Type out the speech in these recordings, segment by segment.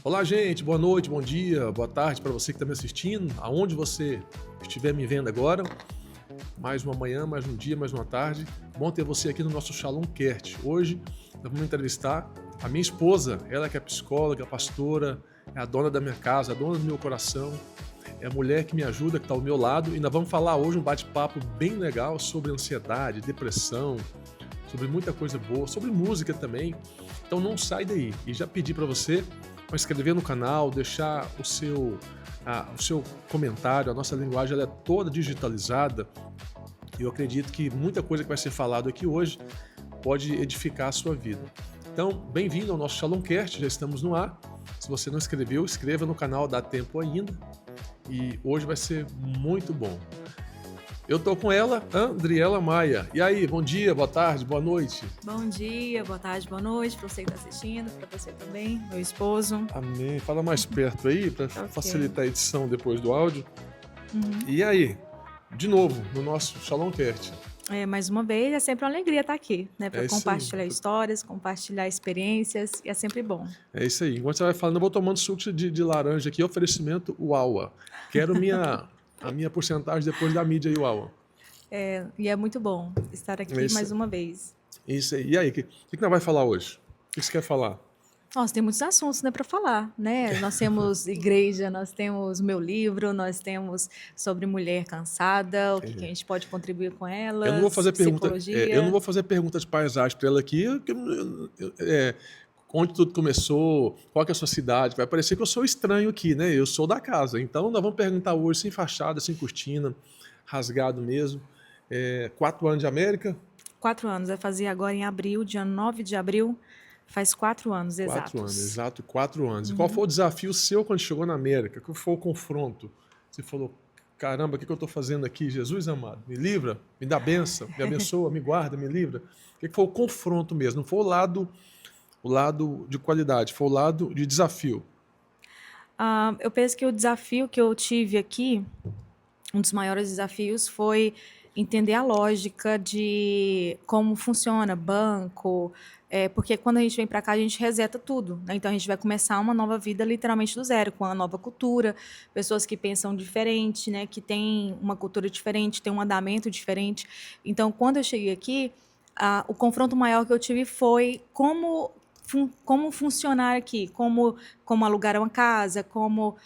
Olá, gente, boa noite, bom dia, boa tarde para você que está me assistindo, aonde você estiver me vendo agora. Mais uma manhã, mais um dia, mais uma tarde. Bom ter você aqui no nosso Shalom Cast. Hoje nós vamos entrevistar a minha esposa, ela que é psicóloga, pastora, é a dona da minha casa, a dona do meu coração, é a mulher que me ajuda, que está ao meu lado. E nós vamos falar hoje um bate-papo bem legal sobre ansiedade, depressão, sobre muita coisa boa, sobre música também. Então não sai daí. E já pedi para você para inscrever no canal, deixar o seu comentário. A nossa linguagem ela é toda digitalizada e eu acredito que muita coisa que vai ser falado aqui hoje pode edificar a sua vida. Então, bem-vindo ao nosso Shalomcast, já estamos no ar. Se você não inscreveu, inscreva no canal, dá tempo ainda. E hoje vai ser muito bom. Eu tô com ela, Andriela Maia. E aí, bom dia, boa tarde, boa noite. Bom dia, boa tarde, boa noite para você que está assistindo, para você também, meu esposo. Amém. Fala mais perto aí para facilitar a edição depois do áudio. E aí, de novo, no nosso Shalomcast. Mais uma vez, é sempre uma alegria estar aqui, né? Para É isso aí. compartilhar histórias, compartilhar experiências, e é sempre bom. É isso aí. Enquanto você vai falando, eu vou tomando suco de laranja aqui, oferecimento Uaua. Quero a minha porcentagem depois da mídia Uaua. E é muito bom estar aqui mais uma vez. Isso aí. E aí, o que nós vamos falar hoje? O que você quer falar? Nossa, tem muitos assuntos, né, para falar, né? Nós temos igreja, nós temos meu livro, nós temos sobre mulher cansada, o que a gente pode contribuir com ela. Eu não vou fazer pergunta de paisagem para ela aqui. Onde tudo começou, qual que é a sua cidade. Vai parecer que eu sou estranho aqui, né? Eu sou da casa. Então, nós vamos perguntar hoje sem fachada, sem cortina, rasgado mesmo. 4 anos de América? 4 anos. Vai fazer agora em abril, dia 9 de abril. Faz 4 anos, exatos. 4 anos, exato, 4 anos. E qual foi o desafio seu quando chegou na América? Qual foi o confronto? Você falou, caramba, o que eu estou fazendo aqui? Jesus amado, me livra, me dá bênção, me abençoa, me guarda, me livra. O que foi o confronto mesmo? Não foi o lado de qualidade, foi o lado de desafio. Eu penso que o desafio que eu tive aqui, um dos maiores desafios foi entender a lógica de como funciona banco, porque quando a gente vem para cá a gente reseta tudo, né? Então a gente vai começar uma nova vida literalmente do zero, com uma nova cultura, pessoas que pensam diferente, né? Que têm uma cultura diferente, têm um andamento diferente. Então quando eu cheguei aqui, o confronto maior que eu tive foi como funcionar aqui, como alugar uma casa, como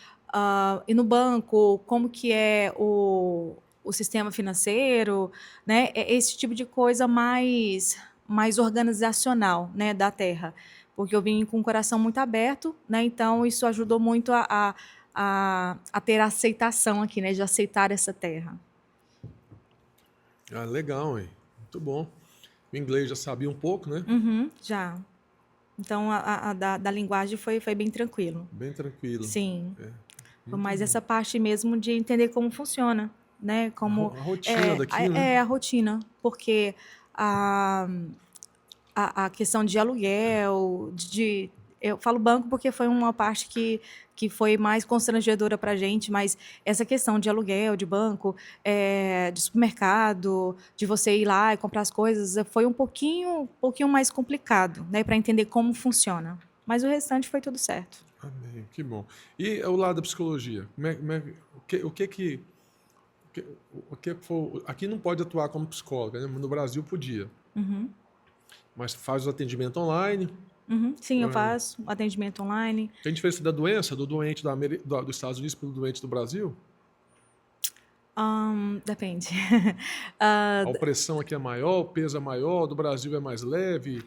ir no banco, como que é o sistema financeiro, né? Esse tipo de coisa mais organizacional, né, da terra. Porque eu vim com o coração muito aberto, né? Então isso ajudou muito a ter aceitação aqui, né? De aceitar essa terra. Ah, legal, hein? Muito bom. O inglês já sabia um pouco, né? Já. Então, da linguagem foi bem tranquilo. Bem tranquilo. Sim. Foi mais essa parte mesmo de entender como funciona, né? Como, a rotina daqui, né? É, a rotina. Porque a questão de aluguel, eu falo banco porque foi uma parte que foi mais constrangedora para a gente, mas essa questão de aluguel, de banco, de supermercado, de você ir lá e comprar as coisas, foi um pouquinho mais complicado, né, para entender como funciona. Mas o restante foi tudo certo. Amém, que bom. E o lado da psicologia? O que foi? Aqui não pode atuar como psicóloga, né? No Brasil podia. Mas faz o atendimento online. Sim, eu faço atendimento online. Tem diferença da doença, do doente dos Estados Unidos para o doente do Brasil? Depende. A opressão aqui é maior, o peso é maior, do Brasil é mais leve.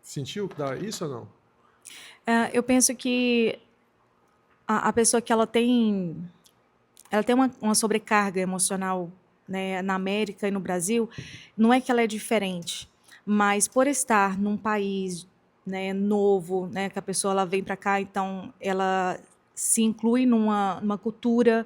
Sentiu que dá isso ou não? Eu penso que a pessoa que ela tem uma sobrecarga emocional, né, na América e no Brasil, não é que ela é diferente, mas por estar num país, né, novo, né, que a pessoa ela vem para cá, então ela se inclui numa cultura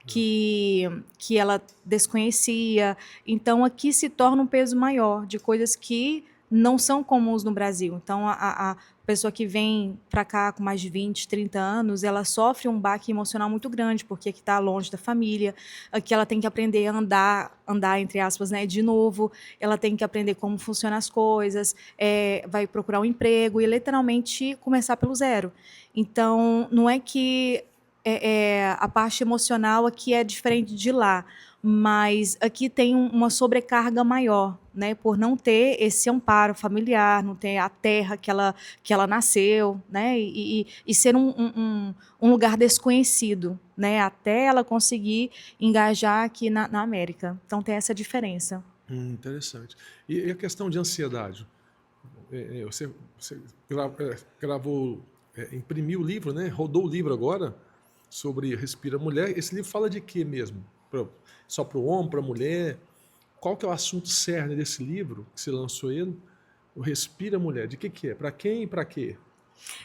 que ela desconhecia, então aqui se torna um peso maior de coisas que não são comuns no Brasil. Então, a pessoa que vem para cá com mais de 20, 30 anos, ela sofre um baque emocional muito grande, porque aqui está longe da família, aqui ela tem que aprender a andar entre aspas, né, de novo, ela tem que aprender como funcionam as coisas, vai procurar um emprego e literalmente começar pelo zero. Então, não é que a parte emocional aqui é diferente de lá, mas aqui tem uma sobrecarga maior, né, por não ter esse amparo familiar, não ter a terra que ela nasceu, né, e ser um lugar desconhecido, né, até ela conseguir engajar aqui na América. Então tem essa diferença. Interessante. E a questão de ansiedade? Você gravou, imprimiu o livro, né? Rodou o livro agora sobre Respira Mulher. Esse livro fala de quê mesmo? Só para o homem, para a mulher? Qual que é o assunto cerne desse livro que você lançou ele? O Respira Mulher. De que é? Para quem e para quê?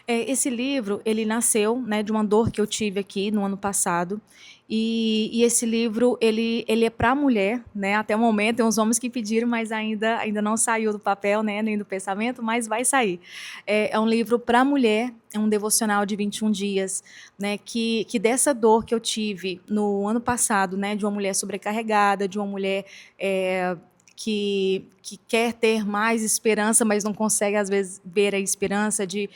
Esse livro, ele nasceu, né, de uma dor que eu tive aqui no ano passado, e esse livro, ele é para a mulher, né, até o momento, tem uns homens que pediram, mas ainda não saiu do papel, né, nem do pensamento, mas vai sair. É um livro para a mulher, é um devocional de 21 dias, né, que dessa dor que eu tive no ano passado, né, de uma mulher sobrecarregada, de uma mulher que quer ter mais esperança, mas não consegue, às vezes, ver a esperança de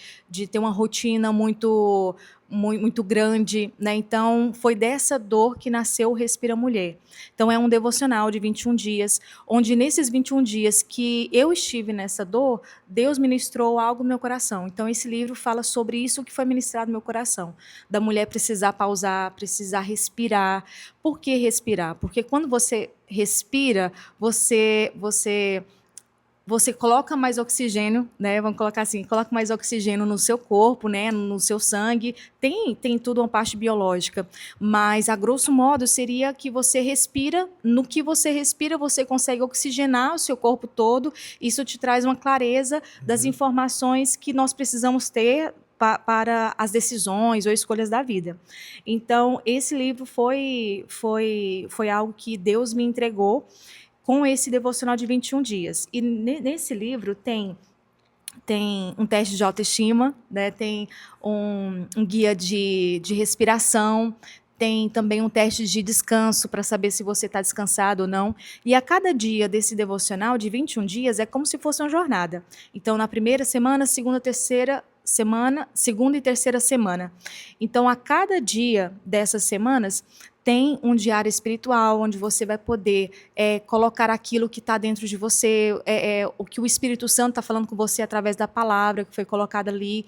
ter uma rotina muito grande, né? Então, foi dessa dor que nasceu o Respira Mulher. Então, é um devocional de 21 dias, onde nesses 21 dias que eu estive nessa dor, Deus ministrou algo no meu coração. Então, esse livro fala sobre isso que foi ministrado no meu coração, da mulher precisar pausar, precisar respirar. Por que respirar? Porque quando você respira, você coloca mais oxigênio, né? Vamos colocar assim, coloca mais oxigênio no seu corpo, né? No seu sangue. Tem tudo uma parte biológica, mas a grosso modo seria que você respira. No que você respira, você consegue oxigenar o seu corpo todo. Isso te traz uma clareza das informações que nós precisamos ter para as decisões ou escolhas da vida. Então, esse livro foi algo que Deus me entregou com esse devocional de 21 dias. E nesse livro tem um teste de autoestima, né? Tem um guia de respiração, tem também um teste de descanso para saber se você está descansado ou não. E a cada dia desse devocional de 21 dias é como se fosse uma jornada. Então, na primeira semana, segunda e terceira semana. Então, a cada dia dessas semanas, tem um diário espiritual, onde você vai poder colocar aquilo que está dentro de você, o que o Espírito Santo está falando com você através da palavra que foi colocada ali.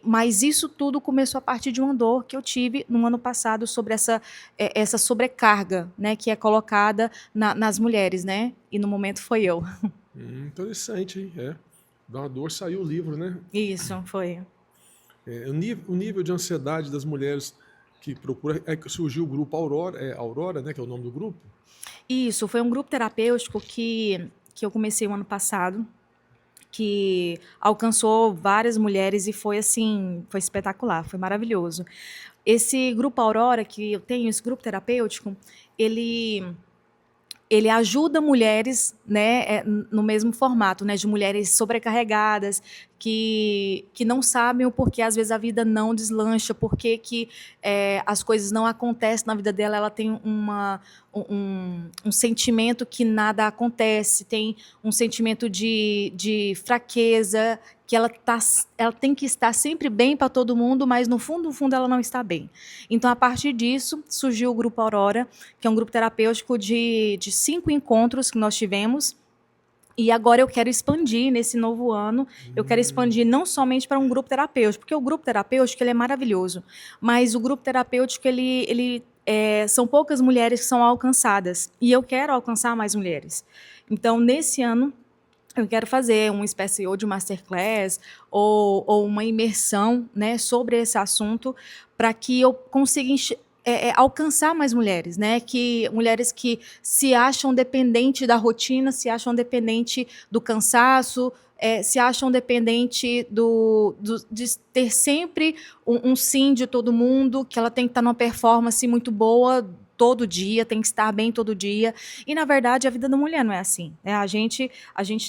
Mas isso tudo começou a partir de uma dor que eu tive no ano passado sobre essa sobrecarga, né, que é colocada nas mulheres, né? E no momento foi eu. Interessante, hein? Da dor saiu o livro, né? Isso, foi. O nível de ansiedade das mulheres que procura, que surgiu o grupo Aurora, Aurora, né, que é o nome do grupo? Isso, foi um grupo terapêutico que eu comecei o ano passado, que alcançou várias mulheres e foi assim, foi espetacular, foi maravilhoso. Esse grupo Aurora que eu tenho, esse grupo terapêutico, ele ajuda mulheres, né, no mesmo formato, né, de mulheres sobrecarregadas, que não sabem o porquê, às vezes, a vida não deslancha, porquê que as coisas não acontecem na vida dela, ela tem um sentimento que nada acontece, tem um sentimento de fraqueza, que ela tem que estar sempre bem para todo mundo, mas no fundo ela não está bem. Então, a partir disso, surgiu o Grupo Aurora, que é um grupo terapêutico de 5 encontros que nós tivemos. E agora eu quero expandir nesse novo ano, eu quero expandir não somente para um grupo terapêutico, porque o grupo terapêutico ele é maravilhoso, mas o grupo terapêutico são poucas mulheres que são alcançadas, e eu quero alcançar mais mulheres. Então, nesse ano, eu quero fazer uma espécie ou de masterclass ou uma imersão, né, sobre esse assunto, para que eu consiga alcançar mais mulheres, né? Mulheres que se acham dependentes da rotina, se acham dependentes do cansaço, se acham dependentes de ter sempre um sim de todo mundo, que ela tem que estar numa performance muito boa todo dia, tem que estar bem todo dia. E, na verdade, a vida da mulher não é assim, né? A gente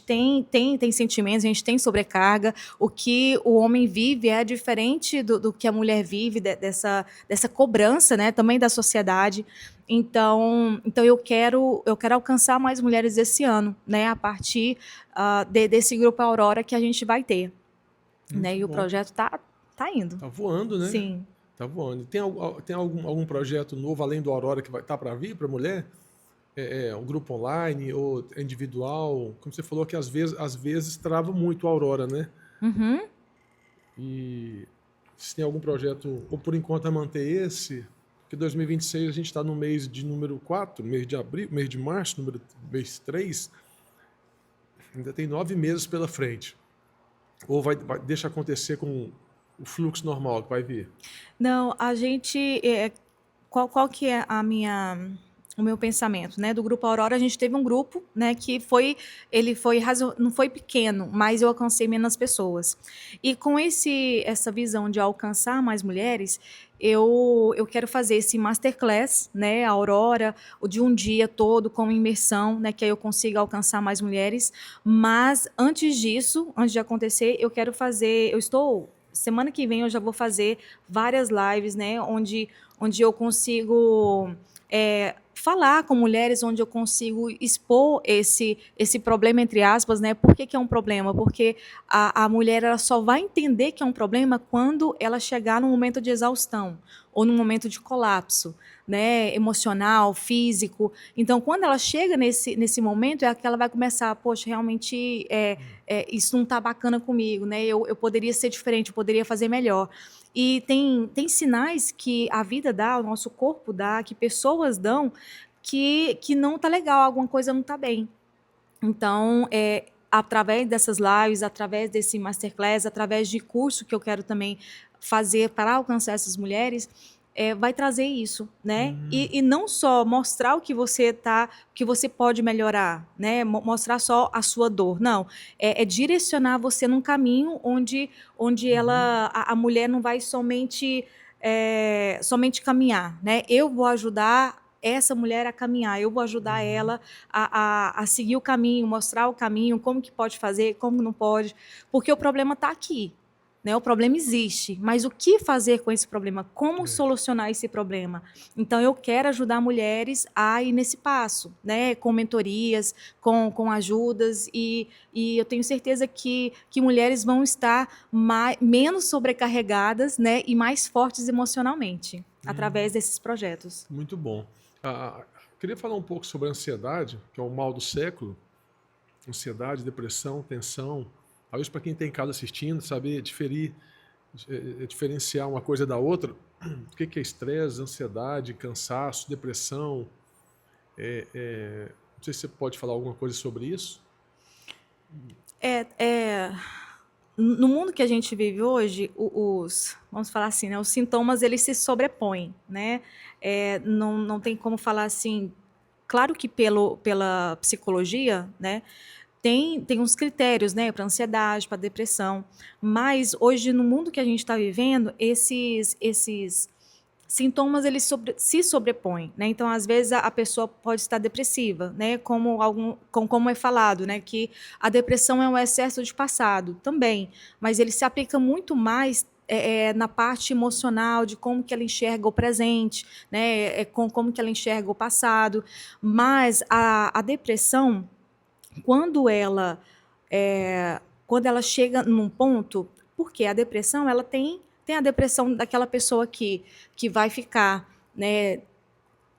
tem sentimentos, a gente tem sobrecarga. O que o homem vive é diferente do que a mulher vive, dessa cobrança, né, também da sociedade. Então eu quero alcançar mais mulheres esse ano, né, a partir desse grupo Aurora que a gente vai ter. Né? E o projeto tá indo. Tá voando, né? Sim. Tá voando. Tem algum projeto novo além do Aurora que vai estar para vir para mulher? Um grupo online ou individual? Como você falou que às vezes trava muito a Aurora, né? Uhum. E se tem algum projeto, ou por enquanto é manter esse, porque 2026 a gente está no mês de número 4, mês de abril, mês de março, mês 3, ainda tem 9 meses pela frente. Ou deixa acontecer com o fluxo normal que vai vir? Não, a gente... qual que é o meu pensamento, né? Do Grupo Aurora, a gente teve um grupo, né, que não foi pequeno, mas eu alcancei menos pessoas. E com essa visão de alcançar mais mulheres, eu quero fazer esse masterclass, né, Aurora, o de um dia todo com imersão, né, que aí eu consiga alcançar mais mulheres. Mas antes disso, antes de acontecer, semana que vem eu já vou fazer várias lives, né, onde eu consigo falar com mulheres, onde eu consigo expor esse problema, entre aspas, né? Por que é um problema? Porque a mulher ela só vai entender que é um problema quando ela chegar no momento de exaustão ou no momento de colapso, né? Emocional, físico. Então, quando ela chega nesse momento, é que ela vai começar, poxa, realmente isso não está bacana comigo, né? Eu poderia ser diferente, eu poderia fazer melhor. E tem sinais que a vida dá, o nosso corpo dá, que pessoas dão, que não está legal, alguma coisa não está bem. Então, através dessas lives, através desse masterclass, através de curso que eu quero também fazer para alcançar essas mulheres, vai trazer isso, né? E não só mostrar o que você pode melhorar, né? Mostrar só a sua dor, não. É direcionar você num caminho onde a mulher não vai somente caminhar, né? Eu vou ajudar essa mulher a caminhar, eu vou ajudar ela a seguir o caminho, mostrar o caminho, como que pode fazer, como não pode, porque o problema está aqui. Né? O problema existe, mas o que fazer com esse problema? Como solucionar esse problema? Então, eu quero ajudar mulheres a ir nesse passo, né? Com mentorias, com ajudas, e eu tenho certeza que mulheres vão estar menos sobrecarregadas, né? E mais fortes emocionalmente, através desses projetos. Muito bom. Queria falar um pouco sobre a ansiedade, que é o mal do século. Ansiedade, depressão, tensão. Talvez para quem está em casa assistindo, saber diferenciar uma coisa da outra. O que é estresse, ansiedade, cansaço, depressão? Não sei se você pode falar alguma coisa sobre isso. No mundo que a gente vive hoje, vamos falar assim, né, os sintomas eles se sobrepõem, né? Não tem como falar assim. Claro que pela psicologia, né? Tem uns critérios, né, para ansiedade, para depressão, mas hoje no mundo que a gente está vivendo, esses sintomas eles se sobrepõem, né? Então às vezes a pessoa pode estar depressiva, né? Como é falado, né, que a depressão é um excesso de passado, também, mas ele se aplica muito mais na parte emocional, de como que ela enxerga o presente, né? Como que ela enxerga o passado, mas a depressão quando ela chega num ponto, porque a depressão ela tem a depressão daquela pessoa que vai ficar, né,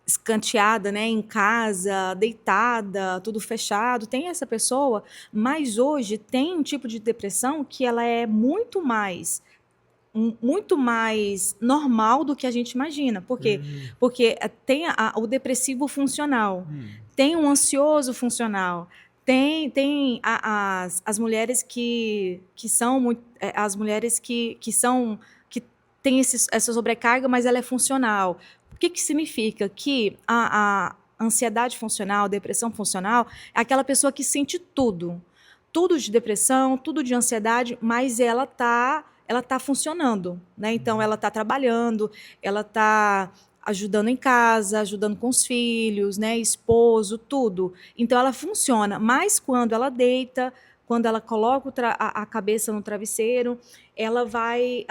escanteada, né, em casa, deitada, tudo fechado, tem essa pessoa, mas hoje tem um tipo de depressão que ela é muito mais normal do que a gente imagina. Por quê? Porque tem o depressivo funcional, tem o ansioso funcional, tem as mulheres que são muito, as mulheres que têm essa sobrecarga, mas ela é funcional. O que significa? Que a ansiedade funcional, a depressão funcional, é aquela pessoa que sente tudo de depressão, tudo de ansiedade, mas ela tá funcionando, né? Então ela está trabalhando, ela está ajudando em casa, ajudando com os filhos, né, esposo, tudo. Então ela funciona, mas quando ela deita, quando ela coloca a cabeça no travesseiro, ela vai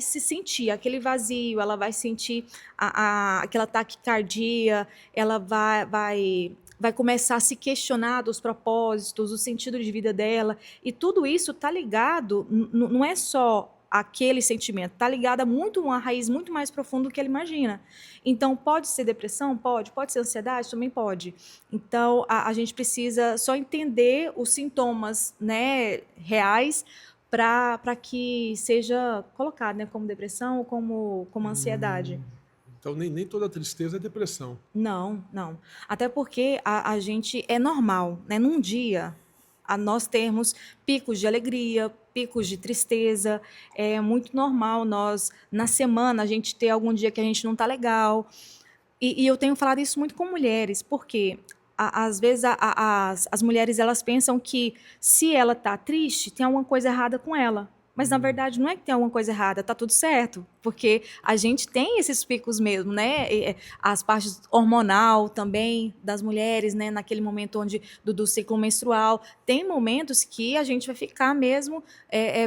se sentir aquele vazio, ela vai sentir aquela taquicardia, ela vai começar a se questionar dos propósitos, o sentido de vida dela, e tudo isso está ligado, não é só aquele sentimento, está ligado a uma raiz muito mais profunda do que ela imagina. Então, pode ser depressão? Pode ser ansiedade? Também pode. Então, a gente precisa só entender os sintomas, né, reais, para que seja colocado, né, como depressão ou como ansiedade. Então, nem toda tristeza é depressão. Não, não. Até porque a gente é normal, né? Num dia, nós termos picos de alegria, picos de tristeza. É muito normal nós, na semana, a gente ter algum dia que a gente não está legal. E eu tenho falado isso muito com mulheres, porque às vezes as mulheres elas pensam que se ela está triste, tem alguma coisa errada com ela. Mas, na verdade, não é que tem alguma coisa errada, está tudo certo. Porque a gente tem esses picos mesmo, né? As partes hormonal também das mulheres, né? Naquele momento do ciclo menstrual. Tem momentos que a gente vai ficar mesmo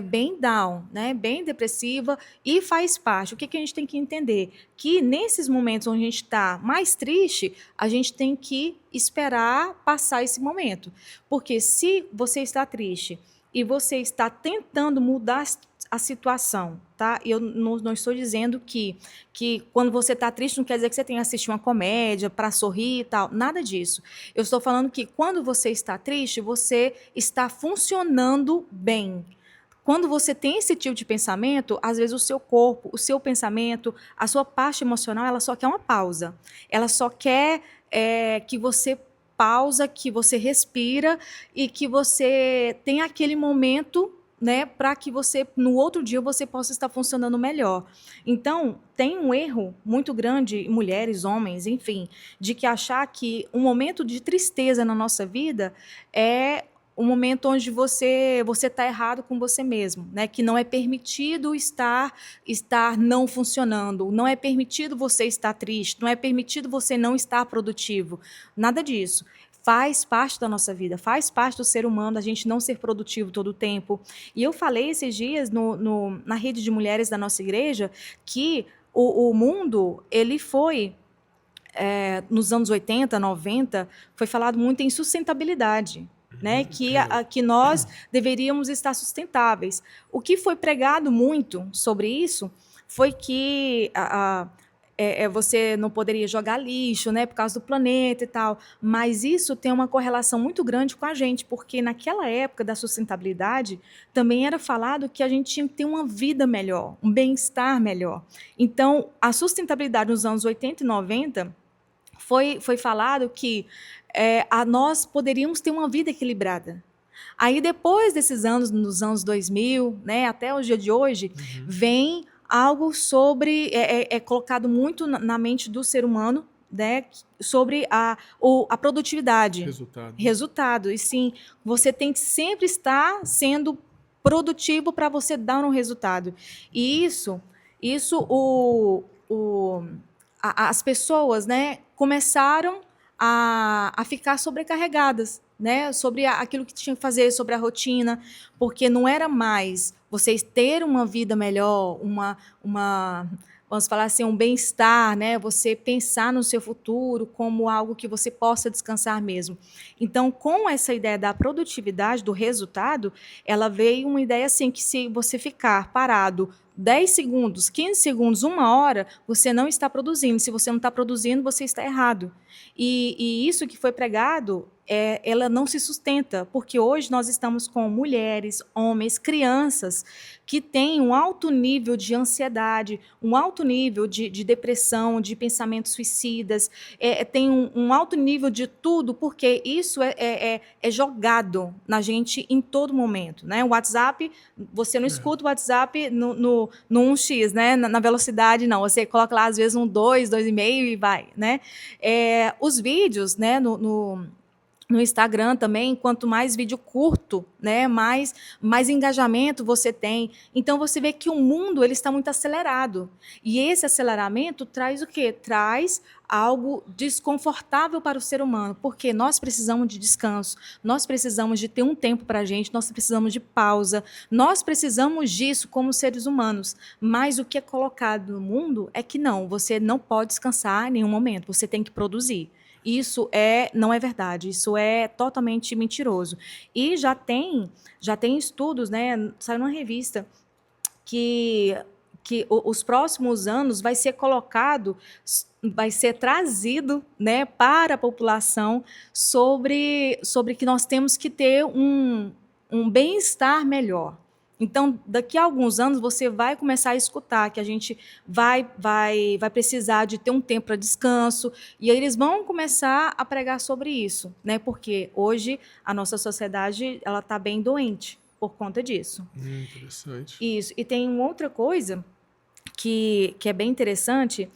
bem down, né? Bem depressiva, e faz parte. O que a gente tem que entender? Que nesses momentos onde a gente está mais triste, a gente tem que esperar passar esse momento. Porque se você está triste e você está tentando mudar a situação, tá? Eu não estou dizendo que quando você está triste não quer dizer que você tem que assistir uma comédia para sorrir e tal, nada disso. Eu estou falando que quando você está triste, você está funcionando bem. Quando você tem esse tipo de pensamento, às vezes o seu corpo, o seu pensamento, a sua parte emocional, ela só quer uma pausa. Ela só quer que você pausa, que você respira e que você tenha aquele momento, né, para que você, no outro dia, você possa estar funcionando melhor. Então, tem um erro muito grande, mulheres, homens, enfim, de que achar que um momento de tristeza na nossa vida é um momento onde você está errado com você mesmo, né? Que não é permitido estar não funcionando, não é permitido você estar triste, não é permitido você não estar produtivo, nada disso. Faz parte da nossa vida, faz parte do ser humano a gente não ser produtivo todo o tempo. E eu falei esses dias na rede de mulheres da nossa igreja que o mundo, ele foi, nos anos 80, 90, foi falado muito em sustentabilidade. Né, que nós deveríamos estar sustentáveis. O que foi pregado muito sobre isso foi que você não poderia jogar lixo, né, por causa do planeta e tal, mas isso tem uma correlação muito grande com a gente, porque naquela época da sustentabilidade também era falado que a gente tinha que ter uma vida melhor, um bem-estar melhor. Então, a sustentabilidade nos anos 80 e 90 foi falado que nós poderíamos ter uma vida equilibrada. Aí, depois desses anos, nos anos 2000, né, até o dia de hoje, vem algo sobre, colocado muito na mente do ser humano, né, sobre a produtividade. Resultado. E sim, você tem que sempre estar sendo produtivo para você dar um resultado. E isso as pessoas, né, começaram a ficar sobrecarregadas, né, sobre aquilo que tinham que fazer, sobre a rotina, porque não era mais vocês ter uma vida melhor, vamos falar assim, um bem-estar, né, você pensar no seu futuro como algo que você possa descansar mesmo. Então, com essa ideia da produtividade, do resultado, ela veio uma ideia assim, que se você ficar parado 10 segundos, 15 segundos, 1 hora, você não está produzindo. Se você não está produzindo, você está errado. E isso que foi pregado, ela não se sustenta, porque hoje nós estamos com mulheres, homens, crianças que têm um alto nível de ansiedade, um alto nível de depressão, de pensamentos suicidas, tem um alto nível de tudo, porque isso é jogado na gente em todo momento. Né? O WhatsApp, você não escuta o WhatsApp no 1x, né? Na velocidade, não. Você coloca lá, às vezes, um 2, 2,5 e vai. Né? Os vídeos, né, no no Instagram também, quanto mais vídeo curto, né, mais engajamento você tem. Então você vê que o mundo ele está muito acelerado. E esse aceleramento traz o quê? Traz algo desconfortável para o ser humano, porque nós precisamos de descanso, nós precisamos de ter um tempo para a gente, nós precisamos de pausa, nós precisamos disso como seres humanos. Mas o que é colocado no mundo é que não, você não pode descansar em nenhum momento, você tem que produzir. Isso não é verdade, isso é totalmente mentiroso. E já tem estudos, né? Saiu numa revista que os próximos anos vai ser trazido, né, para a população sobre que nós temos que ter um bem-estar melhor. Então, daqui a alguns anos, você vai começar a escutar que a gente vai precisar de ter um tempo para descanso, e aí eles vão começar a pregar sobre isso, né? Porque hoje a nossa sociedade ela está bem doente por conta disso. Interessante. Isso. E tem uma outra coisa que é bem interessante,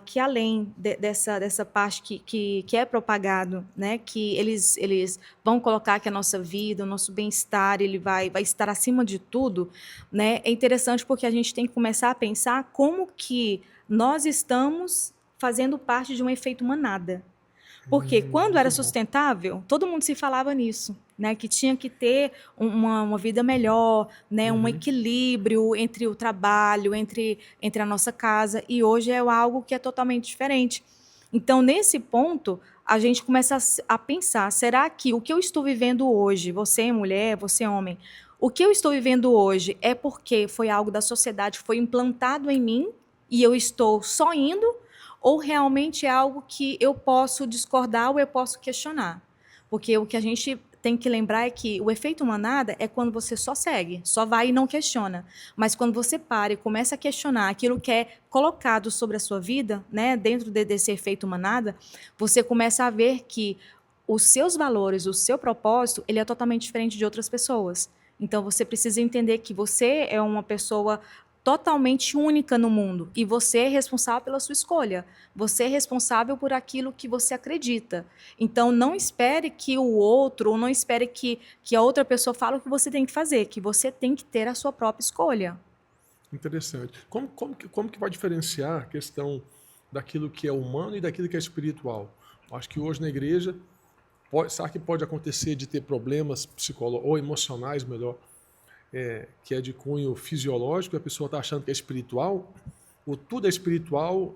que além dessa parte que é propagado, né, que eles vão colocar que a nossa vida, o nosso bem-estar, ele vai estar acima de tudo, né, é interessante porque a gente tem que começar a pensar como que nós estamos fazendo parte de um efeito manada. Porque quando era sustentável, todo mundo se falava nisso, né? Que tinha que ter uma vida melhor, né? Um equilíbrio entre o trabalho, entre a nossa casa. E hoje é algo que é totalmente diferente. Então, nesse ponto, a gente começa a pensar, será que o que eu estou vivendo hoje, você mulher, você homem, o que eu estou vivendo hoje é porque foi algo da sociedade, foi implantado em mim e eu estou só indo, ou realmente é algo que eu posso discordar ou eu posso questionar? Porque o que a gente tem que lembrar é que o efeito manada é quando você só segue, só vai e não questiona. Mas quando você para e começa a questionar aquilo que é colocado sobre a sua vida, né, dentro desse efeito manada, você começa a ver que os seus valores, o seu propósito, ele é totalmente diferente de outras pessoas. Então você precisa entender que você é uma pessoa totalmente única no mundo e você é responsável pela sua escolha. Você é responsável por aquilo que você acredita. Então não espere que o outro, ou não espere que a outra pessoa fale o que você tem que fazer, que você tem que ter a sua própria escolha. Interessante. Como que vai diferenciar a questão daquilo que é humano e daquilo que é espiritual? Acho que hoje na igreja, sabe que pode acontecer de ter problemas psicológicos ou emocionais, melhor, que é de cunho fisiológico, e a pessoa está achando que é espiritual, ou tudo é espiritual,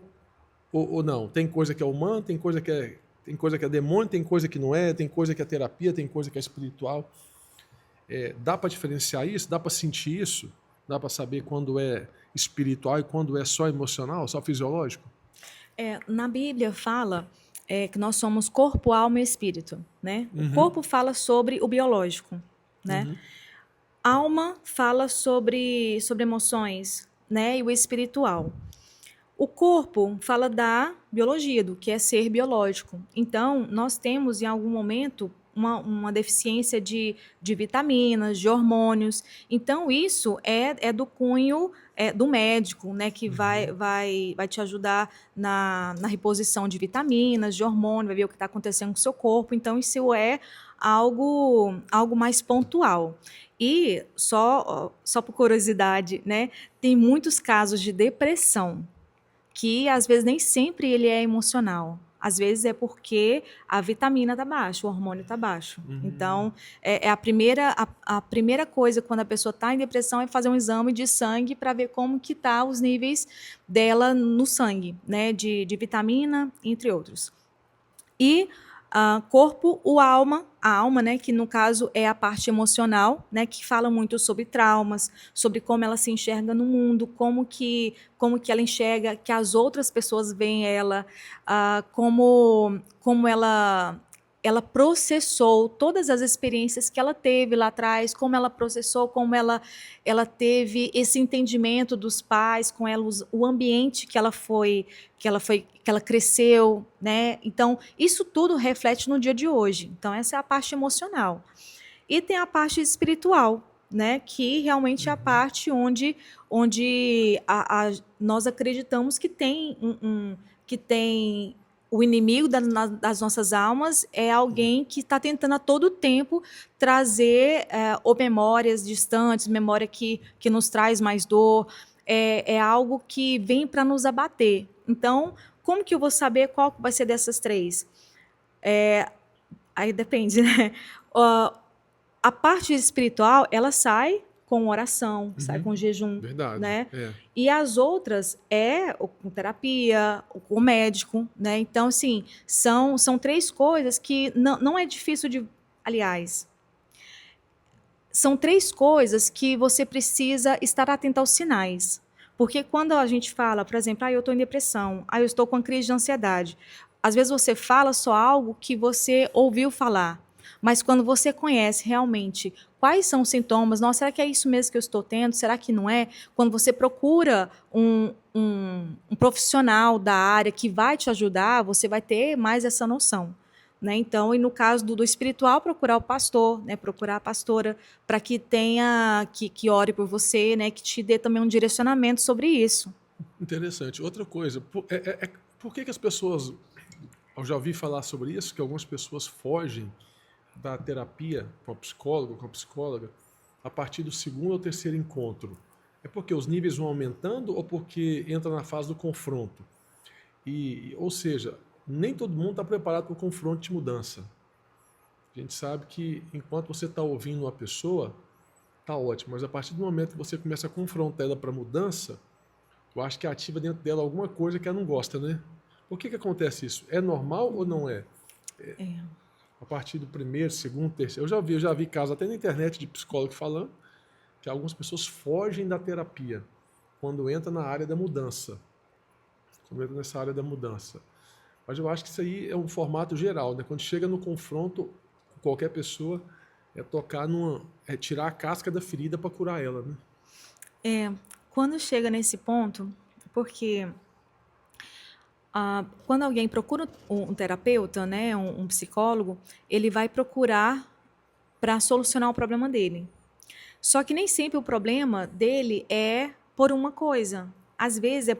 ou não. Tem coisa que é humana, tem coisa que é demônio, tem coisa que não é, tem coisa que é terapia, tem coisa que é espiritual. Dá para diferenciar isso? Dá para sentir isso? Dá para saber quando é espiritual e quando é só emocional, só fisiológico? Na Bíblia fala que nós somos corpo, alma e espírito, né? O corpo fala sobre o biológico, né? Alma fala sobre emoções, né? E o espiritual. O corpo fala da biologia, do que é ser biológico. Então, nós temos, em algum momento, uma deficiência de vitaminas, de hormônios. Então, isso é do cunho do médico, né, que vai te ajudar na reposição de vitaminas, de hormônio, vai ver o que está acontecendo com o seu corpo. Então, isso é algo mais pontual. E, só por curiosidade, né, tem muitos casos de depressão, que às vezes nem sempre ele é emocional. Às vezes é porque a vitamina está baixa, o hormônio está baixo. Então, a primeira coisa quando a pessoa está em depressão é fazer um exame de sangue para ver como que tá os níveis dela no sangue, né, de vitamina, entre outros. E corpo, a alma, né, que no caso é a parte emocional, né, que fala muito sobre traumas, sobre como ela se enxerga no mundo, como que ela enxerga que as outras pessoas veem ela, como ela processou todas as experiências que ela teve lá atrás, como ela processou, como ela teve esse entendimento dos pais com ela, o ambiente que ela cresceu, né? Então, isso tudo reflete no dia de hoje. Então, essa é a parte emocional. E tem a parte espiritual, né? Que realmente é a parte onde nós acreditamos que tem o inimigo das nossas almas é alguém que está tentando a todo tempo trazer ou memórias distantes, memória que nos traz mais dor, é algo que vem para nos abater. Então, como que eu vou saber qual vai ser dessas três? Aí depende, né? A parte espiritual, ela sai com oração, sai com jejum, Verdade. né? E as outras com terapia, com o médico, né? Então, assim, são três coisas que não é difícil de... Aliás, são três coisas que você precisa estar atento aos sinais. Porque quando a gente fala, por exemplo, eu estou em depressão, eu estou com crise de ansiedade, às vezes você fala só algo que você ouviu falar, mas quando você conhece realmente quais são os sintomas, nossa, será que é isso mesmo que eu estou tendo? Será que não é? Quando você procura um profissional da área que vai te ajudar, você vai ter mais essa noção. Né? Então, e no caso do espiritual, procurar o pastor, né? Procurar a pastora, para que tenha, que ore por você, né? Que te dê também um direcionamento sobre isso. Interessante. Outra coisa, por que as pessoas, eu já ouvi falar sobre isso, que algumas pessoas fogem da terapia com a psicóloga, a partir do segundo ou terceiro encontro? É porque os níveis vão aumentando ou porque entra na fase do confronto? Ou seja, nem todo mundo está preparado para o confronto de mudança. A gente sabe que enquanto você está ouvindo uma pessoa, está ótimo, mas a partir do momento que você começa a confrontar ela para mudança, eu acho que ativa dentro dela alguma coisa que ela não gosta, né? Por que acontece isso? É normal ou não é? A partir do primeiro, segundo, terceiro... Eu já vi casos até na internet de psicólogo falando que algumas pessoas fogem da terapia quando entra na área da mudança. Quando entra nessa área da mudança. Mas eu acho que isso aí é um formato geral, né? Quando chega no confronto com qualquer pessoa, é tirar a casca da ferida para curar ela, né? Quando chega nesse ponto, porque quando alguém procura um terapeuta, né, um psicólogo, ele vai procurar para solucionar o problema dele. Só que nem sempre o problema dele é por uma coisa. Às vezes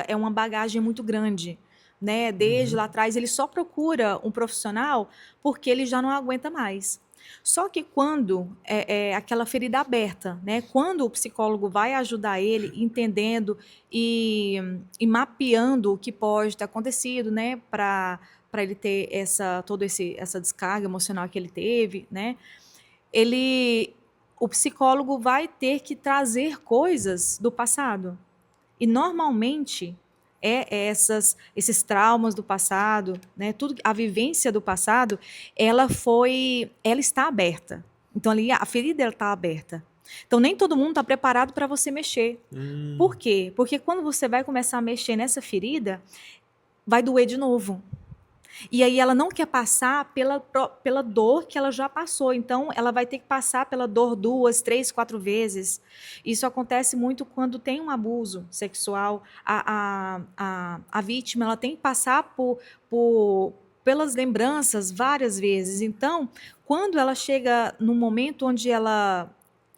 é uma bagagem muito grande. Né? Desde lá atrás, ele só procura um profissional porque ele já não aguenta mais. Só que quando é aquela ferida aberta, né? Quando o psicólogo vai ajudar ele entendendo e mapeando o que pode ter acontecido, né? Para ele ter essa descarga emocional que ele teve, né? O psicólogo vai ter que trazer coisas do passado. E normalmente esses traumas do passado, né, tudo, a vivência do passado, ela está aberta. Então ali a ferida está aberta. Então nem todo mundo está preparado para você mexer. Por quê? Porque quando você vai começar a mexer nessa ferida, vai doer de novo. E aí ela não quer passar pela dor que ela já passou. Então, ela vai ter que passar pela dor 2, 3, 4 vezes. Isso acontece muito quando tem um abuso sexual. A vítima ela tem que passar pelas lembranças várias vezes. Então, quando ela chega no momento onde ela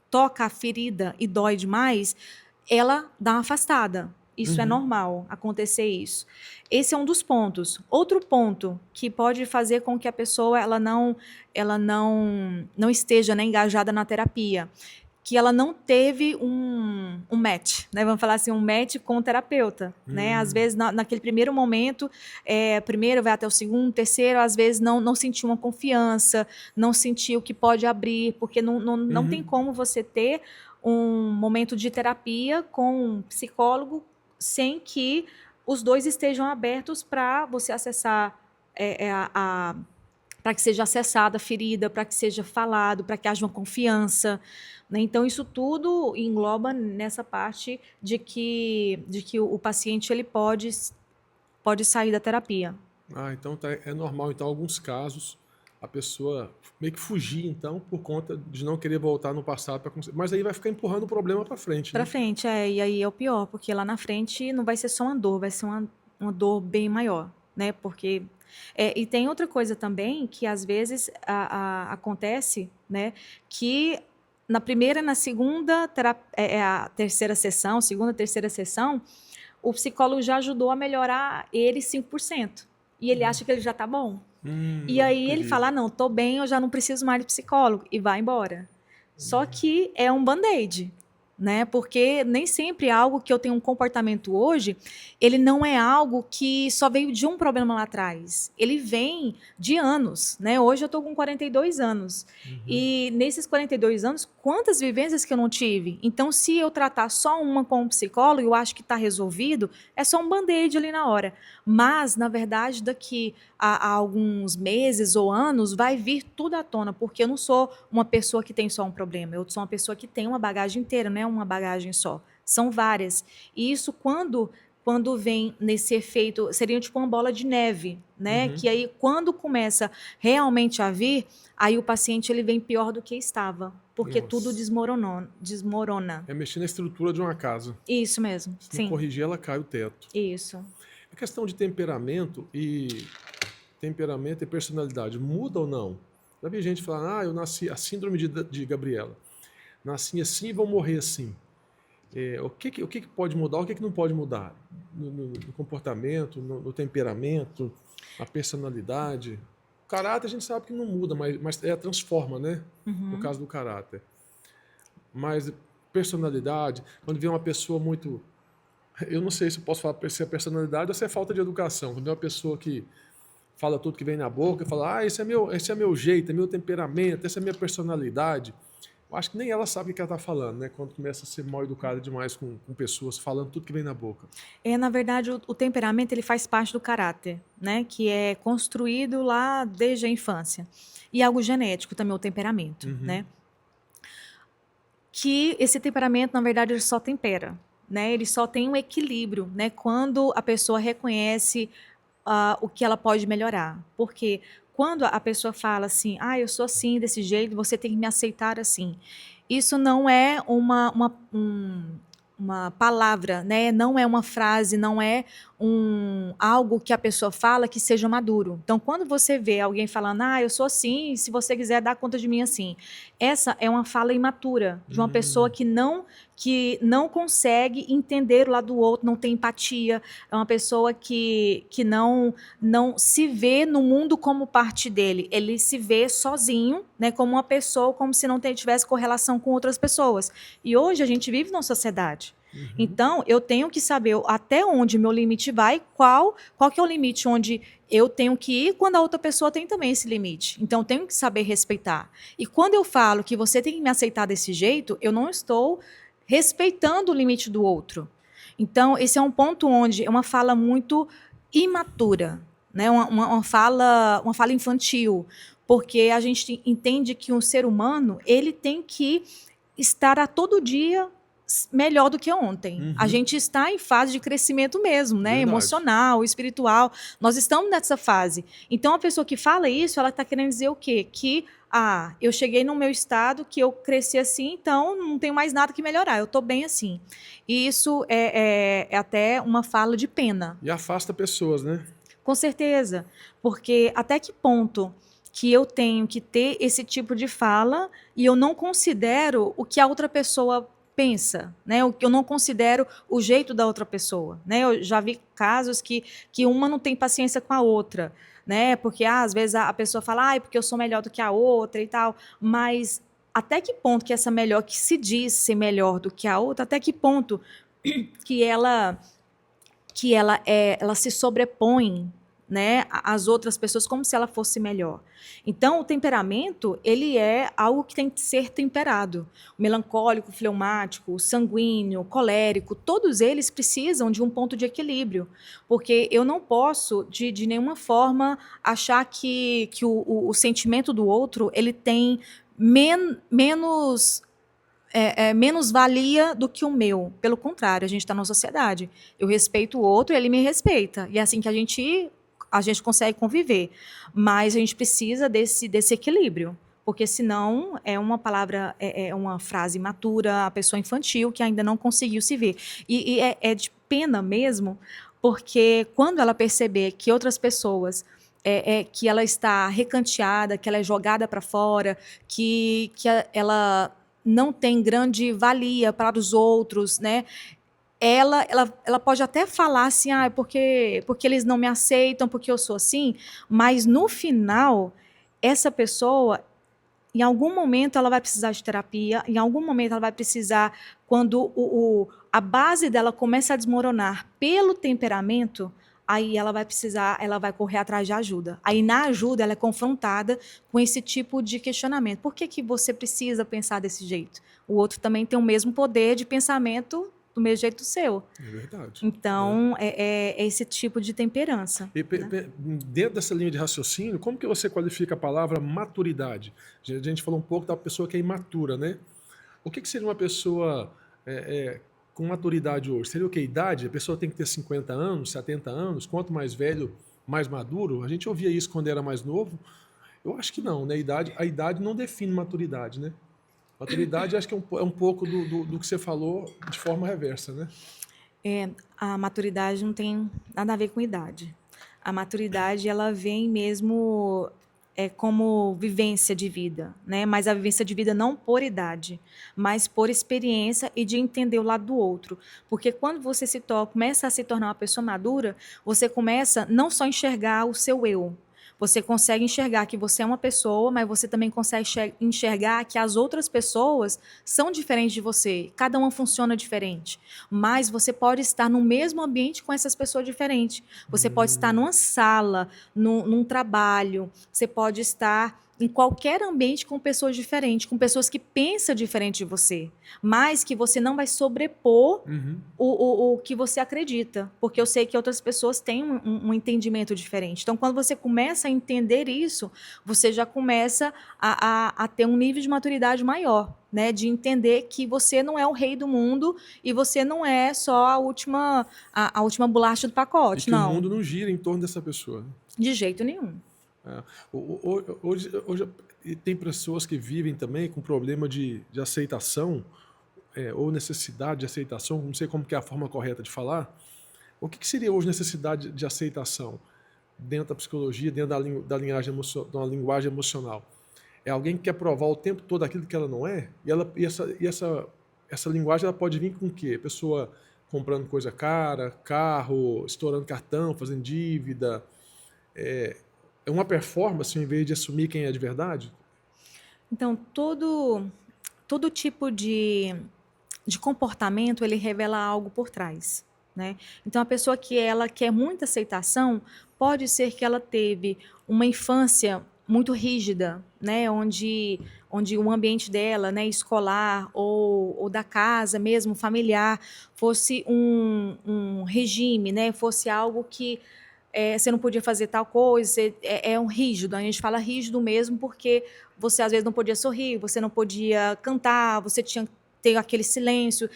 toca a ferida e dói demais, ela dá uma afastada. Isso é normal, acontecer isso. Esse é um dos pontos. Outro ponto que pode fazer com que a pessoa ela não esteja, né, engajada na terapia, que ela não teve um match, né? Vamos falar assim, um match com o terapeuta. Né? Às vezes, naquele primeiro momento, primeiro vai até o segundo, terceiro, às vezes não sentiu uma confiança, não sentiu que pode abrir, porque não tem como você ter um momento de terapia com um psicólogo sem que os dois estejam abertos para você acessar, para que seja acessada a ferida, para que seja falado, para que haja uma confiança. Né? Então, isso tudo engloba nessa parte de que o paciente ele pode sair da terapia. Então é normal, então, em alguns casos, a pessoa meio que fugir, então, por conta de não querer voltar no passado. Mas aí vai ficar empurrando o problema para frente. Para frente, e aí é o pior, porque lá na frente não vai ser só uma dor, vai ser uma dor bem maior, né? Porque... e tem outra coisa também, que às vezes acontece, né? Que na primeira e na segunda, a terceira sessão, segunda, terceira sessão, o psicólogo já ajudou a melhorar ele 5%. e ele acha que ele já está bom. E aí ele fala, não, tô bem, eu já não preciso mais de psicólogo, e vai embora. Só que é um band-aid, né? Porque nem sempre algo que eu tenho um comportamento hoje, ele não é algo que só veio de um problema lá atrás. Ele vem de anos, né? Hoje eu tô com 42 anos. E nesses 42 anos, quantas vivências que eu não tive? Então, se eu tratar só uma com um psicólogo, eu acho que está resolvido, é só um band-aid ali na hora. Mas, na verdade, daqui a alguns meses ou anos, vai vir tudo à tona, porque eu não sou uma pessoa que tem só um problema, eu sou uma pessoa que tem uma bagagem inteira, não é uma bagagem só, são várias. E isso, quando vem nesse efeito, seria tipo uma bola de neve, né? Que aí, quando começa realmente a vir, aí o paciente ele vem pior do que estava, porque tudo desmorona. É mexer na estrutura de uma casa. Isso mesmo, Se não sim. corrigir, ela cai o teto. Isso. A questão de temperamento e personalidade muda ou não? Já vi gente falando, eu nasci, a síndrome de Gabriela. Nasci assim e vou morrer assim. O que pode mudar, o que não pode mudar? No comportamento, no temperamento, na personalidade. O caráter a gente sabe que não muda, mas transforma, né? No caso do caráter. Mas personalidade, quando vê uma pessoa muito... Eu não sei se eu posso falar se é personalidade ou se é falta de educação. Quando vê uma pessoa que fala tudo que vem na boca, fala, esse é meu jeito, é meu temperamento, essa é minha personalidade. Eu acho que nem ela sabe o que ela está falando, né? Quando começa a ser mal educada demais com pessoas falando tudo que vem na boca. Na verdade, o temperamento ele faz parte do caráter, né? Que é construído lá desde a infância. E algo genético também, o temperamento, né? Que esse temperamento, na verdade, ele só tempera, né? Ele só tem um equilíbrio, né? Quando a pessoa reconhece o que ela pode melhorar. Porque quando a pessoa fala assim, eu sou assim, desse jeito, você tem que me aceitar assim. Isso não é uma palavra, né? Não é uma frase, não é algo que a pessoa fala que seja maduro. Então, quando você vê alguém falando, eu sou assim, se você quiser dar conta de mim assim, essa é uma fala imatura de uma pessoa que não consegue entender o lado do outro, não tem empatia, é uma pessoa que não se vê no mundo como parte dele, ele se vê sozinho, né, como uma pessoa, como se não tivesse correlação com outras pessoas. E hoje a gente vive numa sociedade. Então, eu tenho que saber até onde meu limite vai, qual que é o limite onde eu tenho que ir, quando a outra pessoa tem também esse limite. Então, eu tenho que saber respeitar. E quando eu falo que você tem que me aceitar desse jeito, eu não estou respeitando o limite do outro. Então, esse é um ponto onde é uma fala muito imatura, né? Uma fala infantil, porque a gente entende que um ser humano ele tem que estar a todo dia melhor do que ontem. A gente está em fase de crescimento mesmo, né? Verdade. Emocional, espiritual. Nós estamos nessa fase. Então, a pessoa que fala isso, ela está querendo dizer o quê? Que eu cheguei no meu estado, que eu cresci assim, então não tenho mais nada que melhorar, eu estou bem assim. E isso é até uma fala de pena. E afasta pessoas, né? Com certeza, porque até que ponto que eu tenho que ter esse tipo de fala e eu não considero o que a outra pessoa pensa, né? O que eu não considero o jeito da outra pessoa, né? Eu já vi casos que uma não tem paciência com a outra, né? Porque às vezes a pessoa fala, porque eu sou melhor do que a outra e tal, mas até que ponto que essa melhor, que se diz ser melhor do que a outra, até que ponto que ela se sobrepõe, né, às outras pessoas como se ela fosse melhor. Então, o temperamento, ele é algo que tem que ser temperado. O melancólico, o fleumático, o sanguíneo, o colérico, todos eles precisam de um ponto de equilíbrio, porque eu não posso, de nenhuma forma, achar que o sentimento do outro ele tem menos valia do que o meu. Pelo contrário, a gente está numa sociedade. Eu respeito o outro e ele me respeita. E é assim que a gente consegue conviver. Mas a gente precisa desse equilíbrio. Porque senão é uma palavra, é uma frase imatura, a pessoa infantil que ainda não conseguiu se ver. E é de pena mesmo, porque quando ela perceber que outras pessoas... que ela está recanteada, que ela é jogada para fora, que ela não tem grande valia para os outros, né? ela pode até falar assim, porque eles não me aceitam, porque eu sou assim, mas no final, essa pessoa, em algum momento, ela vai precisar de terapia, em algum momento, ela vai precisar, quando a base dela começa a desmoronar pelo temperamento, aí ela vai precisar, ela vai correr atrás de ajuda. Aí, na ajuda, ela é confrontada com esse tipo de questionamento. Por que você precisa pensar desse jeito? O outro também tem o mesmo poder de pensamento do mesmo jeito do seu. É verdade. Então, é esse tipo de temperança. E, Né? dentro dessa linha de raciocínio, como que você qualifica a palavra maturidade? A gente falou um pouco da pessoa que é imatura, né? O que seria uma pessoa com maturidade hoje? Seria o que? Idade? A pessoa tem que ter 50 anos, 70 anos? Quanto mais velho, mais maduro? A gente ouvia isso quando era mais novo. Eu acho que não, né? A idade não define maturidade, né? Maturidade acho que é um pouco do que você falou de forma reversa, né? A maturidade não tem nada a ver com idade. A maturidade, ela vem mesmo como vivência de vida, né? Mas a vivência de vida não por idade, mas por experiência e de entender o lado do outro. Porque quando você começa a se tornar uma pessoa madura, você começa não só a enxergar o seu eu, você consegue enxergar que você é uma pessoa, mas você também consegue enxergar que as outras pessoas são diferentes de você. Cada uma funciona diferente. Mas você pode estar no mesmo ambiente com essas pessoas diferentes. Você pode estar numa sala, num trabalho. Você pode estar em qualquer ambiente com pessoas diferentes, com pessoas que pensam diferente de você, mas que você não vai sobrepor o que você acredita, porque eu sei que outras pessoas têm um entendimento diferente. Então, quando você começa a entender isso, você já começa a ter um nível de maturidade maior, né? De entender que você não é o rei do mundo e você não é só a última bolacha do pacote, e que não. o mundo não gira em torno dessa pessoa. De jeito nenhum. Hoje tem pessoas que vivem também com problema de aceitação ou necessidade de aceitação, não sei como que é a forma correta de falar. O que seria hoje necessidade de aceitação dentro da psicologia, dentro da linguagem emocional? É alguém que quer provar o tempo todo aquilo que ela não é? E essa linguagem ela pode vir com o quê? Pessoa comprando coisa cara, carro, estourando cartão, fazendo dívida. É uma performance em vez de assumir quem é de verdade? Então, todo tipo de comportamento, ele revela algo por trás, né? Então, a pessoa que ela quer muita aceitação, pode ser que ela teve uma infância muito rígida, né? Onde o ambiente dela, né, escolar ou da casa mesmo, familiar, fosse um regime, né? Fosse algo que você não podia fazer tal coisa, é um rígido. A gente fala rígido mesmo porque você às vezes não podia sorrir, você não podia cantar, você tinha que ter aquele silêncio,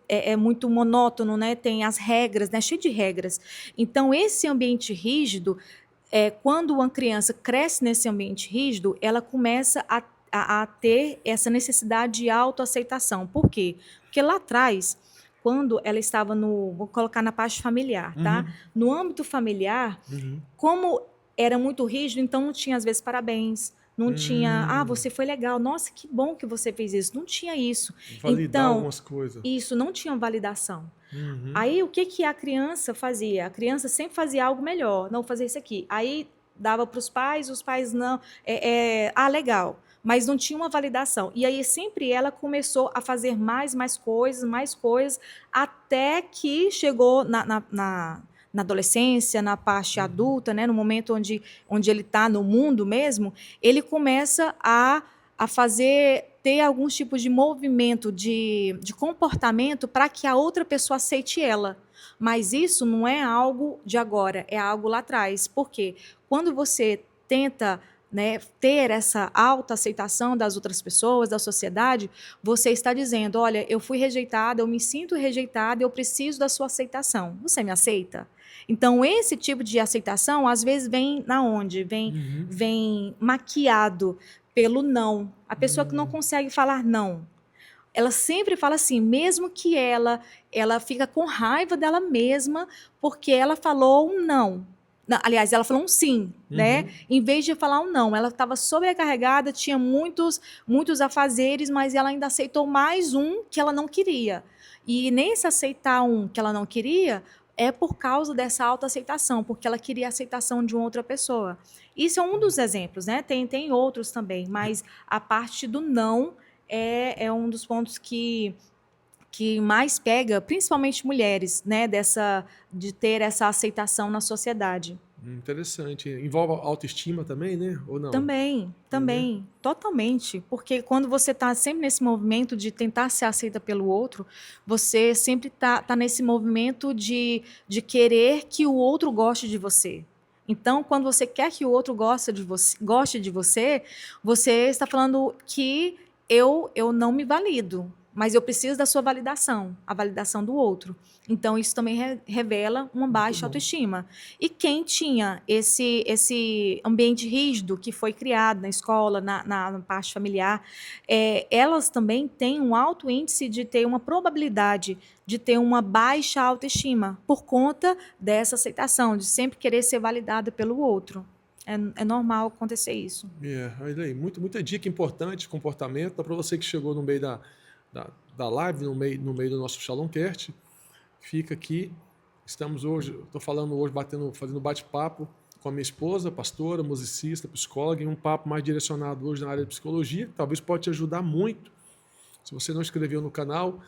é muito monótono, né? Tem as regras, né? Cheio de regras. Então, esse ambiente rígido, quando uma criança cresce nesse ambiente rígido, ela começa a ter essa necessidade de autoaceitação. Por quê? Porque lá atrás, quando ela estava vou colocar na parte familiar, tá? No âmbito familiar, como era muito rígido, então não tinha, às vezes, parabéns, não tinha, você foi legal, nossa, que bom que você fez isso. Não tinha isso. Validar então, algumas coisas. Isso, não tinha validação. Aí, o que a criança fazia? A criança sempre fazia algo melhor. Não, vou fazer isso aqui. Aí, dava para os pais não... legal. Mas não tinha uma validação. E aí, sempre ela começou a fazer mais coisas, até que chegou na adolescência, na parte adulta, né, no momento onde ele está no mundo mesmo, ele começa a ter alguns tipos de movimento, de comportamento para que a outra pessoa aceite ela. Mas isso não é algo de agora, é algo lá atrás. Por quê? Quando você tenta, né, ter essa autoaceitação das outras pessoas, da sociedade, você está dizendo, olha, eu fui rejeitada, eu me sinto rejeitada, eu preciso da sua aceitação. Você me aceita? Então, esse tipo de aceitação, às vezes, vem na onde? Vem maquiado pelo não. A pessoa que não consegue falar não, ela sempre fala assim, mesmo que ela fica com raiva dela mesma porque ela falou um não. Aliás, ela falou um sim, né? Em vez de falar um não, ela estava sobrecarregada, tinha muitos afazeres, mas ela ainda aceitou mais um que ela não queria. E nesse aceitar um que ela não queria, é por causa dessa autoaceitação, porque ela queria a aceitação de uma outra pessoa. Isso é um dos exemplos, né? Tem outros também, mas a parte do não é um dos pontos que mais pega, principalmente mulheres, né? De ter essa aceitação na sociedade. Interessante. Envolve autoestima também, né? Ou não? Também, totalmente. Porque quando você está sempre nesse movimento de tentar ser aceita pelo outro, você sempre tá nesse movimento de querer que o outro goste de você. Então, quando você quer que o outro goste de você, você está falando que eu não me valido, mas eu preciso da sua validação, a validação do outro. Então, isso também revela uma baixa autoestima. E quem tinha esse ambiente rígido que foi criado na escola, na parte familiar, elas também têm um alto índice de ter uma probabilidade de ter uma baixa autoestima por conta dessa aceitação, de sempre querer ser validada pelo outro. É normal acontecer isso. Olha aí, muita dica importante, comportamento. Para você que chegou no meio da live, no meio do nosso Shalomcast, fica aqui. Estamos hoje, estou falando hoje, fazendo bate-papo com a minha esposa, pastora, musicista, psicóloga, e um papo mais direcionado hoje na área de psicologia, que talvez pode te ajudar muito. Se você não inscreveu no canal,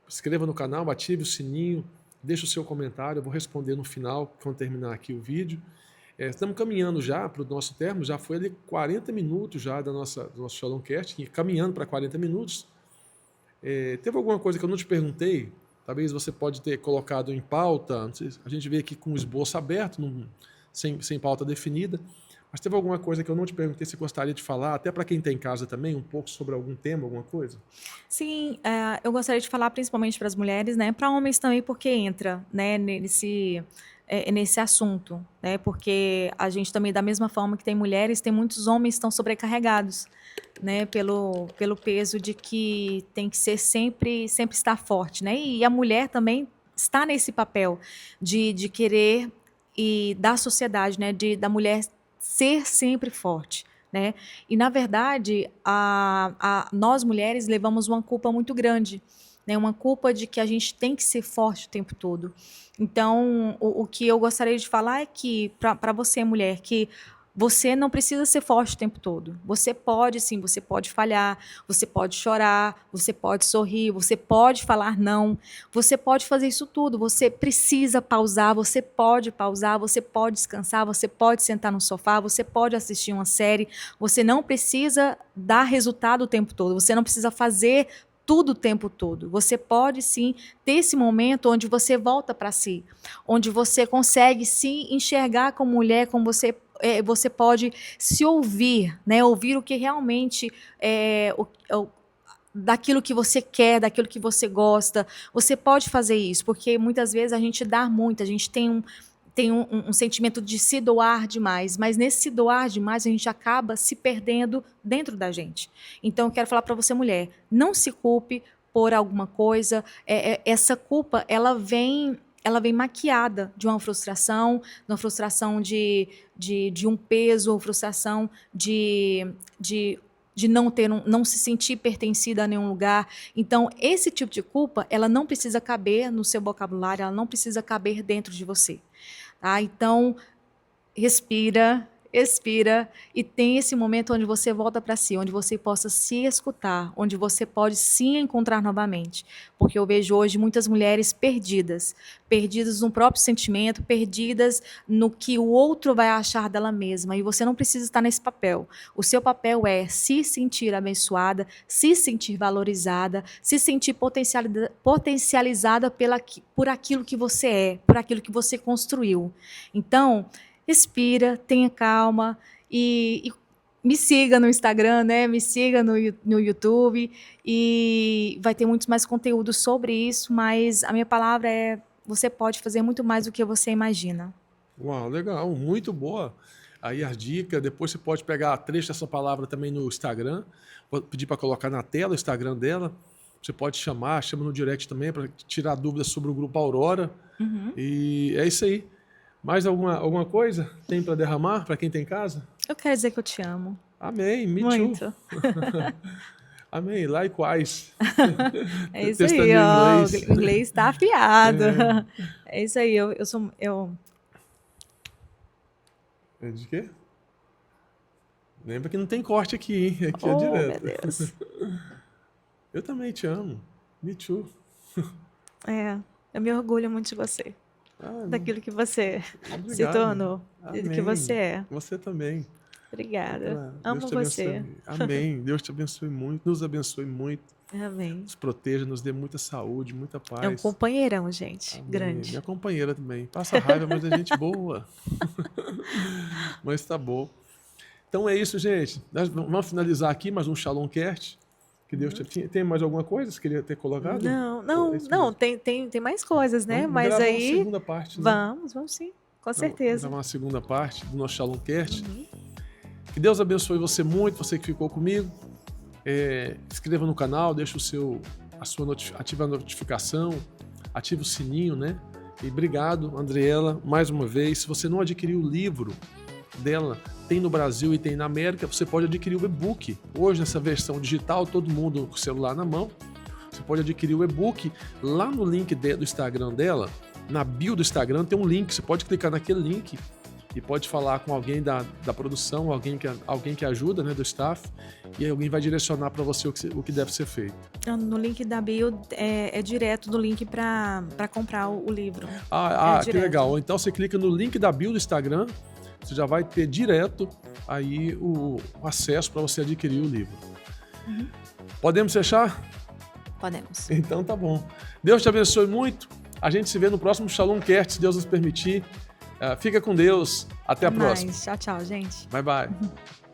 inscreva no canal, ative o sininho, deixe o seu comentário, eu vou responder no final, quando terminar aqui o vídeo. Estamos caminhando já para o nosso termo, já foi ali 40 minutos já do nosso Shalomcast, caminhando para 40 minutos. Teve alguma coisa que eu não te perguntei? Talvez você pode ter colocado em pauta, não sei, a gente veio aqui com o esboço aberto, sem pauta definida, mas teve alguma coisa que eu não te perguntei, se você gostaria de falar, até para quem está em casa também, um pouco sobre algum tema, alguma coisa? Sim, eu gostaria de falar principalmente para as mulheres, né, para homens também, porque entra, né, nesse assunto, né, porque a gente também, da mesma forma que tem mulheres, tem muitos homens que estão sobrecarregados, né, pelo peso de que tem que ser sempre estar forte, né, e a mulher também está nesse papel de querer e da sociedade, né, da mulher ser sempre forte, né, e na verdade nós mulheres levamos uma culpa muito grande, né, uma culpa de que a gente tem que ser forte o tempo todo. Então, o que eu gostaria de falar é que, para você, mulher, que você não precisa ser forte o tempo todo. Você pode, sim, você pode falhar, você pode chorar, você pode sorrir, você pode falar não, você pode fazer isso tudo. Você precisa pausar, você pode descansar, você pode sentar no sofá, você pode assistir uma série. Você não precisa dar resultado o tempo todo, você não precisa fazer tudo o tempo todo. Você pode, sim, ter esse momento onde você volta para si, onde você consegue se enxergar como mulher, como você pode se ouvir, né? Ouvir o que realmente daquilo que você quer, daquilo que você gosta. Você pode fazer isso, porque muitas vezes a gente dá muito, a gente tem um sentimento de se doar demais, mas nesse se doar demais a gente acaba se perdendo dentro da gente. Então eu quero falar para você, mulher, não se culpe por alguma coisa. Essa culpa, ela vem maquiada de uma frustração de um peso, ou frustração de não se sentir pertencida a nenhum lugar. Então, esse tipo de culpa, ela não precisa caber no seu vocabulário, ela não precisa caber dentro de você. Tá? Então, respira, expira e tem esse momento onde você volta para si, onde você possa se escutar, onde você pode se encontrar novamente. Porque eu vejo hoje muitas mulheres perdidas no próprio sentimento, perdidas no que o outro vai achar dela mesma. E você não precisa estar nesse papel. O seu papel é se sentir abençoada, se sentir valorizada, se sentir potencializada por aquilo que você é, por aquilo que você construiu. Então, respira, tenha calma e me siga no Instagram, né? Me siga no YouTube e vai ter muitos mais conteúdos sobre isso, mas a minha palavra é: você pode fazer muito mais do que você imagina. Uau, legal, muito boa. Aí as dicas, depois você pode pegar a trecho dessa palavra também no Instagram, vou pedir para colocar na tela o Instagram dela. Você pode chama no direct também para tirar dúvidas sobre o Grupo Aurora. E é isso aí. Mais alguma coisa tem para derramar para quem tem casa? Eu quero dizer que eu te amo. Amém, me too. Muito. Amém. Likewise. É isso Testando aí, em ó. inglês. O inglês tá afiado. É isso aí. É de quê? Lembra que não tem corte aqui, hein? Aqui é Oh, meu direto. Deus. Eu também te amo. Me too. Eu me orgulho muito de você. Ah, Daquilo que você se obrigado. tornou. Do que você Amém. é. Você também. Obrigada. Deus Amo te você. abençoe. Amém. Deus te abençoe muito, nos abençoe muito, Amém. nos proteja, nos dê muita saúde, muita É um paz. companheirão, gente. Amém. Grande. Minha companheira também. Passa raiva, mas é gente boa. Mas tá bom. Então é isso, gente. Nós vamos finalizar aqui mais um Shalom Cast. Que Deus te... Tem mais alguma coisa que você queria ter colocado? Não, É isso não, mesmo. tem mais coisas, né? Vamos Mas gravar uma aí. segunda parte, né? Vamos sim. Com Vamos certeza. gravar uma segunda parte do nosso Shalom Cast. Que Deus abençoe você muito, você que ficou comigo. Inscreva no canal, deixa ativa a notificação, ativa o sininho, né? E obrigado, Andriela, mais uma vez. Se você não adquiriu o livro dela, tem no Brasil e tem na América, você pode adquirir o e-book. Hoje, nessa versão digital, todo mundo com o celular na mão. Você pode adquirir o e-book lá no link do Instagram dela. Na bio do Instagram tem um link, você pode clicar naquele link e pode falar com alguém da produção, alguém que ajuda, né, do staff, e alguém vai direcionar para você o que deve ser feito. No link da bio é direto do link para comprar o livro. Que legal. Então você clica no link da bio do Instagram, você já vai ter direto aí o acesso para você adquirir o livro. Podemos fechar? Podemos. Então tá bom. Deus te abençoe muito. A gente se vê no próximo Shalom Cast, se Deus nos permitir. Fica com Deus. Até a próxima. Tchau, tchau, gente. Bye, bye.